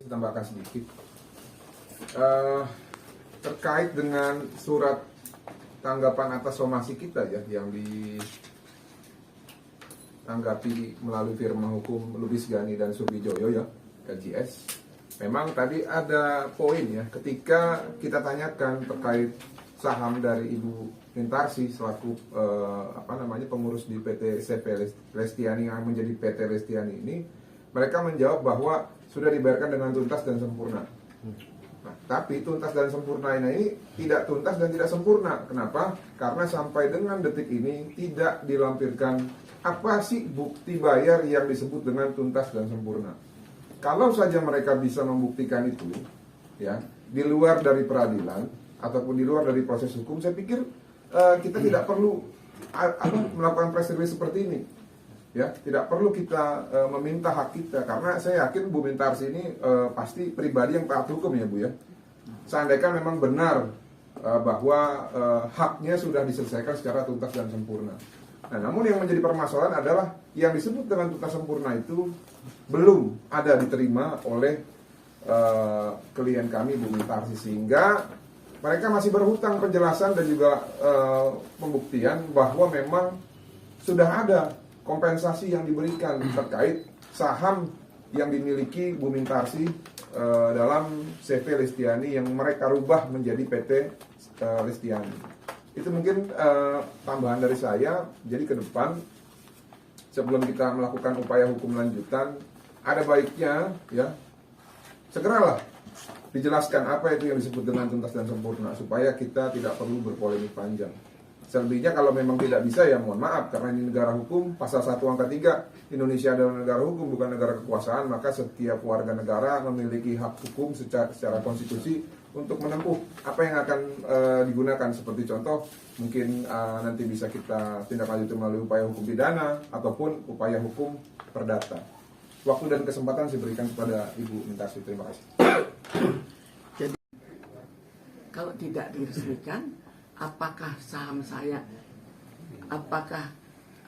saya tambahkan sedikit terkait dengan surat tanggapan atas somasi kita ya, yang ditanggapi melalui firma hukum Lubis Gani dan Subijoyo ya, LGS. Memang tadi ada poin ya, ketika kita tanyakan terkait saham dari Ibu Mintarsi selaku pengurus di PT CV Lestiani yang menjadi PT Lestiani ini, mereka menjawab bahwa sudah dibayarkan dengan tuntas dan sempurna. Nah, tapi tuntas dan sempurna ini tidak tuntas dan tidak sempurna. Kenapa? Karena sampai dengan detik ini tidak dilampirkan apa sih bukti bayar yang disebut dengan tuntas dan sempurna. Kalau saja mereka bisa membuktikan itu, ya, di luar dari peradilan ataupun di luar dari proses hukum, saya pikir kita tidak perlu melakukan press release seperti ini. Ya, tidak perlu kita meminta hak kita, karena saya yakin Bu Mintarsi ini pasti pribadi yang taat hukum ya Bu ya. Seandainya memang benar bahwa haknya sudah diselesaikan secara tuntas dan sempurna. Nah, namun yang menjadi permasalahan adalah yang disebut dengan tuntas sempurna itu belum ada diterima oleh klien kami Bu Mintarsi, sehingga mereka masih berhutang penjelasan dan juga pembuktian bahwa memang sudah ada kompensasi yang diberikan terkait saham yang dimiliki Bu Mintarsi dalam CV Lestiani yang mereka rubah menjadi PT Lestiani. Itu mungkin tambahan dari saya. Jadi ke depan sebelum kita melakukan upaya hukum lanjutan, ada baiknya ya segeralah dijelaskan apa itu yang disebut dengan tuntas dan sempurna, supaya kita tidak perlu berpolemik panjang. Selebihnya kalau memang tidak bisa ya mohon maaf, karena ini negara hukum, pasal 1 angka 3, Indonesia adalah negara hukum bukan negara kekuasaan, maka setiap warga negara memiliki hak hukum secara konstitusi untuk menempuh apa yang akan digunakan. Seperti contoh mungkin nanti bisa kita tindak lanjuti melalui upaya hukum pidana ataupun upaya hukum perdata. Waktu dan kesempatan saya berikan kepada Ibu Mintarsi. Terima kasih. Jadi kalau tidak diresmikan, apakah saham saya, apakah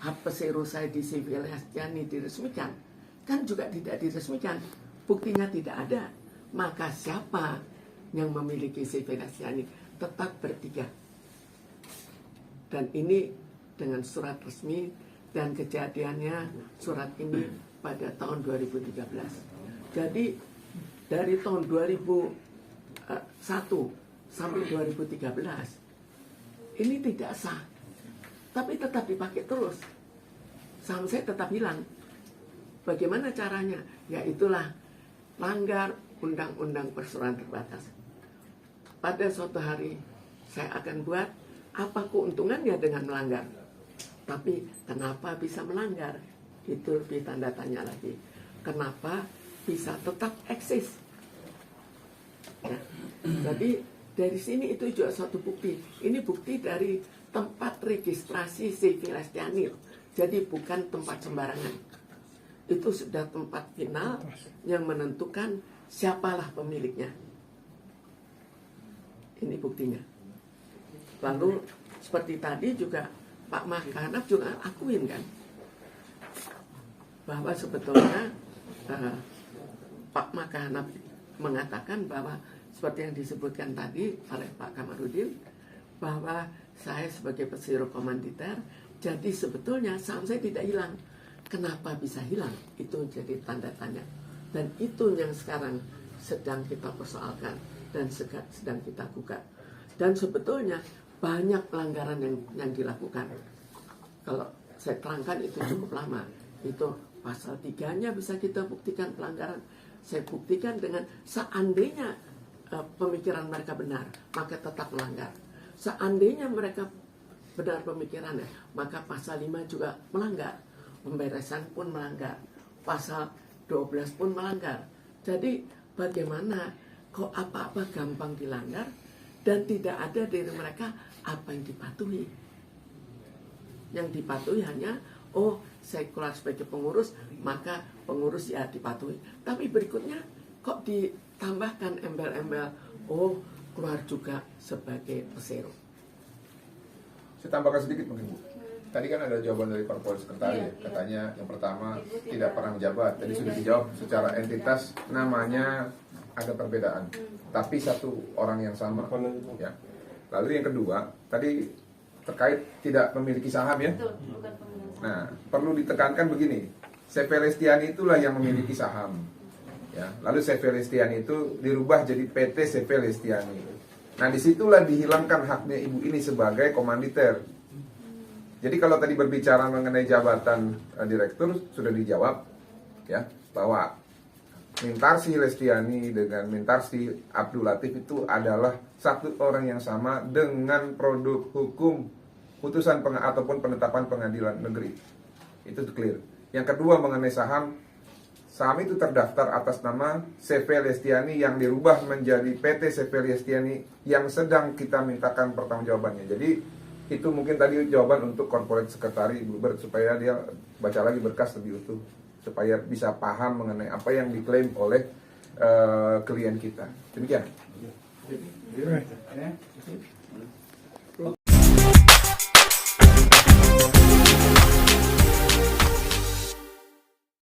hak pesero saya di CV Lestiani diresmikan? Kan juga tidak diresmikan, buktinya tidak ada. Maka siapa yang memiliki CV Lestiani? Tetap bertiga. Dan ini dengan surat resmi, dan kejadiannya surat ini pada tahun 2013. Jadi dari tahun 2001 sampai 2013 ini tidak sah, tapi tetap dipakai terus. Saham saya tetap hilang. Bagaimana caranya? Ya itulah langgar undang-undang perseroan terbatas. Pada suatu hari saya akan buat apa keuntungannya dengan melanggar. Tapi kenapa bisa melanggar? Itu lebih tanda tanya lagi. Kenapa bisa tetap eksis? Ya. Jadi dari sini itu juga suatu bukti. Ini bukti dari tempat registrasi CV Lestiani. Jadi bukan tempat sembarangan. Itu sudah tempat final yang menentukan siapalah pemiliknya. Ini buktinya. Lalu seperti tadi juga Pak Makahanap juga akuin kan, bahwa sebetulnya Pak Makahanap mengatakan bahwa seperti yang disebutkan tadi oleh Pak Kamarudin, bahwa saya sebagai pesiro komanditer, jadi sebetulnya saham saya tidak hilang. Kenapa bisa hilang? Itu jadi tanda tanya. Dan itu yang sekarang sedang kita persoalkan dan sedang kita gugat. Dan sebetulnya banyak pelanggaran yang dilakukan. Kalau saya terangkan itu cukup lama. Itu pasal 3-nya bisa kita buktikan pelanggaran. Saya buktikan dengan seandainya pemikiran mereka benar, maka tetap melanggar. Seandainya mereka benar pemikirannya, maka pasal 5 juga melanggar. Pemberesan pun melanggar. Pasal 12 pun melanggar. Jadi bagaimana kok apa-apa gampang dilanggar dan tidak ada dari mereka apa yang dipatuhi. Yang dipatuhi hanya, oh saya keluar sebagai pengurus, maka pengurus ya dipatuhi. Tapi berikutnya kok ditambahkan embel-embel, oh keluar juga sebagai pesero. Saya tambahkan sedikit mungkin Bu. Tadi kan ada jawaban dari Corporate Secretary, Iya. katanya yang pertama tidak pernah menjabat. Tadi sudah dijawab secara entitas namanya ada perbedaan, tapi satu orang yang sama. Ya. Lalu yang kedua, tadi terkait tidak memiliki saham ya. Betul, bukan pemegang saham. Nah, perlu ditekankan begini, CV Lestiani itulah yang memiliki saham. Ya, lalu CV Lestiani itu dirubah jadi PT CV Lestiani. Nah, disitulah dihilangkan haknya ibu ini sebagai komanditer. Jadi kalau tadi berbicara mengenai jabatan direktur sudah dijawab, ya, bahwa Mintarsi Lestiani dengan Mintarsi Abdul Latif itu adalah satu orang yang sama dengan produk hukum putusan ataupun penetapan pengadilan negeri. Itu clear. Yang kedua mengenai saham, saham itu terdaftar atas nama CV Lestiani yang dirubah menjadi PT CV Lestiani yang sedang kita mintakan pertanggungjawabannya. Jadi itu mungkin tadi jawaban untuk Corporate Secretary Bluebird supaya dia baca lagi berkas lebih utuh, supaya bisa paham mengenai apa yang diklaim oleh klien kita. Demikian. Yeah.